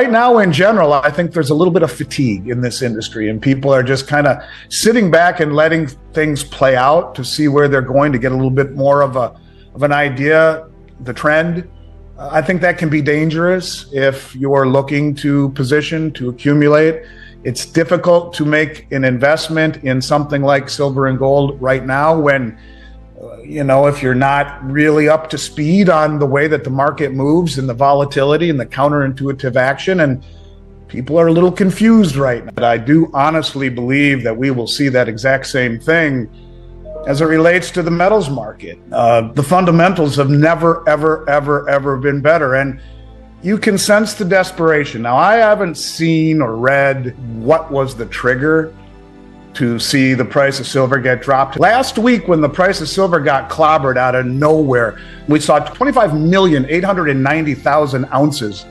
right now, in general, I think there's a little bit of fatigue in this industry, and people are just kind of sitting back and letting things play out to see where they're going to get a little bit more of an idea, the trend. I think that can be dangerous if you're looking to position, to accumulate. It's difficult to make an investment in something like silver and gold right now when, if you're not really up to speed on the way that the market moves and the volatility and the counterintuitive action, and people are a little confused right now. But I do honestly believe that we will see that exact same thing as it relates to the metals market. The fundamentals have never, ever, ever, ever been better. And you can sense the desperation. Now, I haven't seen or read what was the trigger to see the price of silver get dropped. Last week, when the price of silver got clobbered out of nowhere, we saw 25,890,000 ounces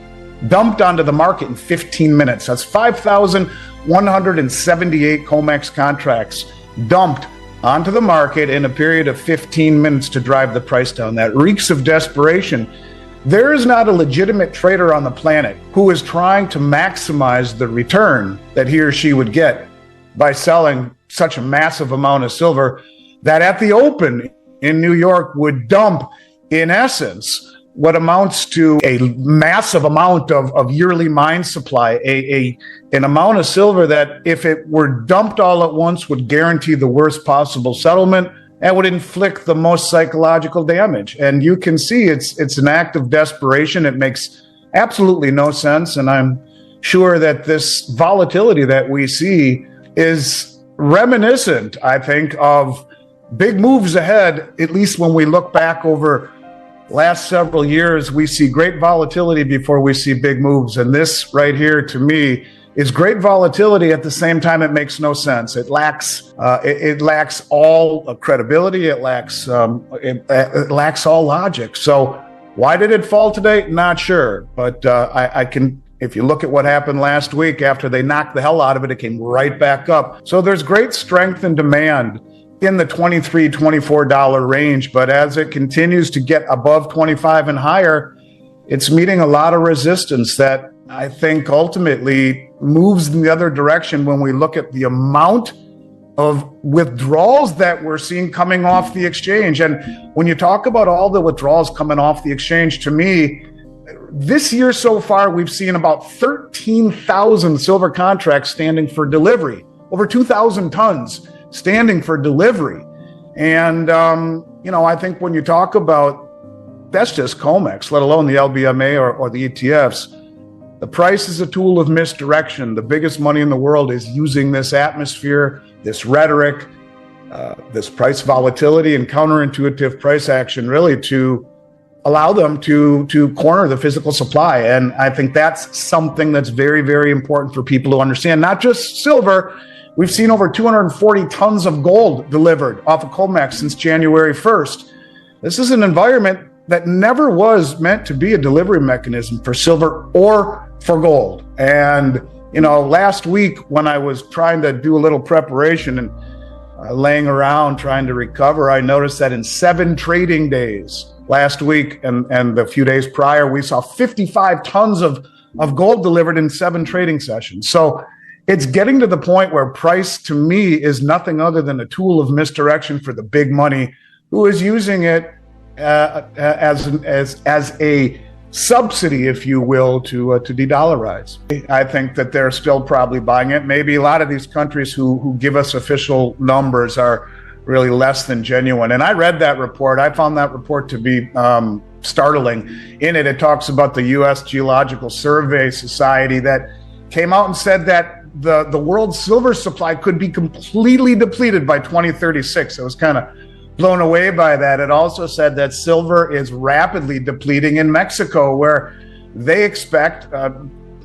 dumped onto the market in 15 minutes. That's 5,178 COMEX contracts dumped onto the market in a period of 15 minutes to drive the price down. That reeks of desperation. There is not a legitimate trader on the planet who is trying to maximize the return that he or she would get by selling such a massive amount of silver that at the open in New York would dump, in essence, what amounts to a massive amount of yearly mine supply, an amount of silver that, if it were dumped all at once, would guarantee the worst possible settlement and would inflict the most psychological damage. And you can see it's an act of desperation. It makes absolutely no sense. And I'm sure that this volatility that we see is reminiscent, I think, of big moves ahead. At least when we look back over last several years, we see great volatility before we see big moves. And this right here, to me, is great volatility. At the same time, it makes no sense. It lacks all credibility. It lacks all logic. So why did it fall today? Not sure. But I can, if you look at what happened last week, after they knocked the hell out of it, it came right back up. So there's great strength and demand in the $23, $24 range. But as it continues to get above 25 and higher, it's meeting a lot of resistance that I think ultimately moves in the other direction when we look at the amount of withdrawals that we're seeing coming off the exchange. And when you talk about all the withdrawals coming off the exchange, to me, this year so far, we've seen about 13,000 silver contracts standing for delivery, over 2,000 tons standing for delivery. And, I think when you talk about, that's just COMEX, let alone the LBMA or the ETFs, the price is a tool of misdirection. The biggest money in the world is using this atmosphere, this rhetoric, this price volatility and counterintuitive price action really to allow them to corner the physical supply. And I think that's something that's very, very important for people to understand. Not just silver. We've seen over 240 tons of gold delivered off of COMEX since January 1st. This is an environment that never was meant to be a delivery mechanism for silver or for gold. And, last week when I was trying to do a little preparation and laying around trying to recover, I noticed that in 7 trading days last week and the few days prior, we saw 55 tons of gold delivered in 7 trading sessions. So it's getting to the point where price, to me, is nothing other than a tool of misdirection for the big money who is using it as a subsidy, if you will, to de-dollarize. I think that they're still probably buying it. Maybe a lot of these countries who give us official numbers are really less than genuine. And I read that report. I found that report to be startling. In it, it talks about the U.S. Geological Survey Society that came out and said that the world's silver supply could be completely depleted by 2036. I was kind of blown away by that. It also said that silver is rapidly depleting in Mexico, where they expect,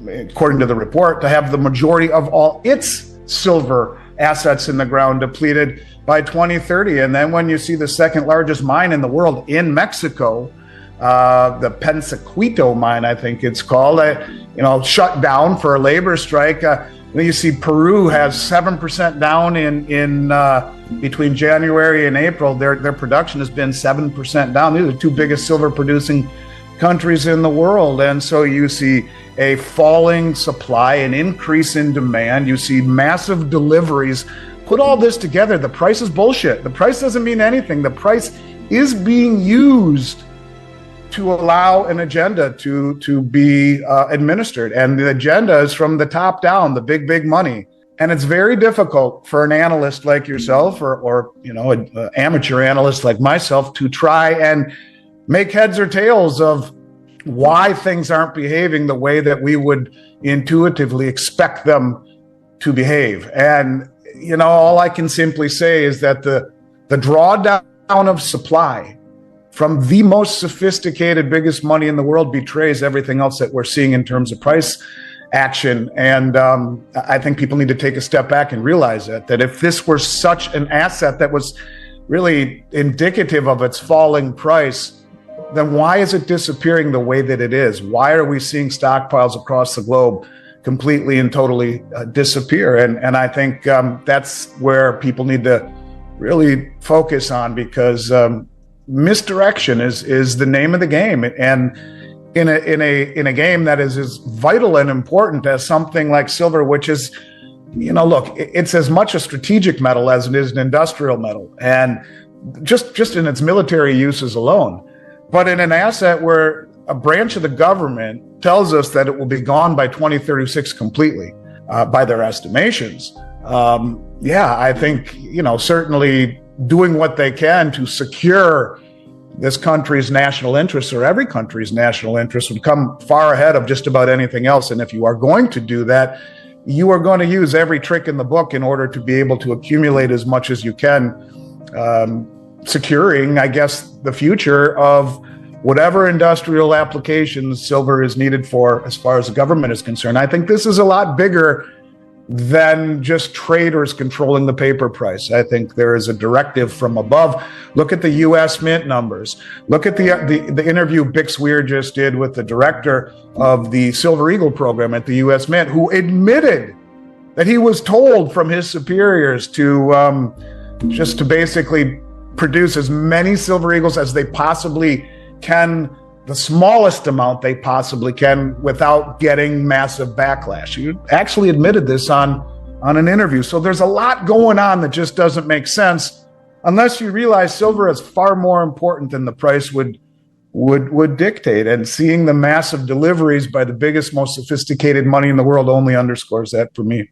according to the report, to have the majority of all its silver assets in the ground depleted by 2030. And then when you see the second largest mine in the world in Mexico, the Pensaquito mine, I think it's called, shut down for a labor strike. You see Peru has 7% down in between January and April. Their production has been 7% down. These are the 2 biggest silver producing countries in the world. And so you see a falling supply, an increase in demand. You see massive deliveries. Put all this together, the price is bullshit. The price doesn't mean anything. The price is being used to allow an agenda to be administered. And the agenda is from the top down, the big money. And it's very difficult for an analyst like yourself or an amateur analyst like myself to try and make heads or tails of why things aren't behaving the way that we would intuitively expect them to behave. And, all I can simply say is that the drawdown of supply from the most sophisticated, biggest money in the world betrays everything else that we're seeing in terms of price action. And I think people need to take a step back and realize that if this were such an asset that was really indicative of its falling price, then why is it disappearing the way that it is? Why are we seeing stockpiles across the globe completely and totally disappear? And I think that's where people need to really focus on, because misdirection is the name of the game. And in a game that is as vital and important as something like silver, which is, look, it's as much a strategic metal as it is an industrial metal, and just in its military uses alone. But in an asset where a branch of the government tells us that it will be gone by 2036 completely, by their estimations, I think, certainly doing what they can to secure this country's national interests, or every country's national interests, would come far ahead of just about anything else. And if you are going to do that, you are going to use every trick in the book in order to be able to accumulate as much as you can, securing, I guess, the future of whatever industrial applications silver is needed for as far as the government is concerned. I think this is a lot bigger than just traders controlling the paper price. I think there is a directive from above. Look at the U.S. Mint numbers. Look at the interview Bix Weir just did with the director of the Silver Eagle program at the U.S. Mint, who admitted that he was told from his superiors to just to basically produce as many Silver Eagles as they possibly can, the smallest amount they possibly can, without getting massive backlash. You actually admitted this on an interview. So there's a lot going on that just doesn't make sense unless you realize silver is far more important than the price would dictate. And seeing the massive deliveries by the biggest, most sophisticated money in the world only underscores that for me.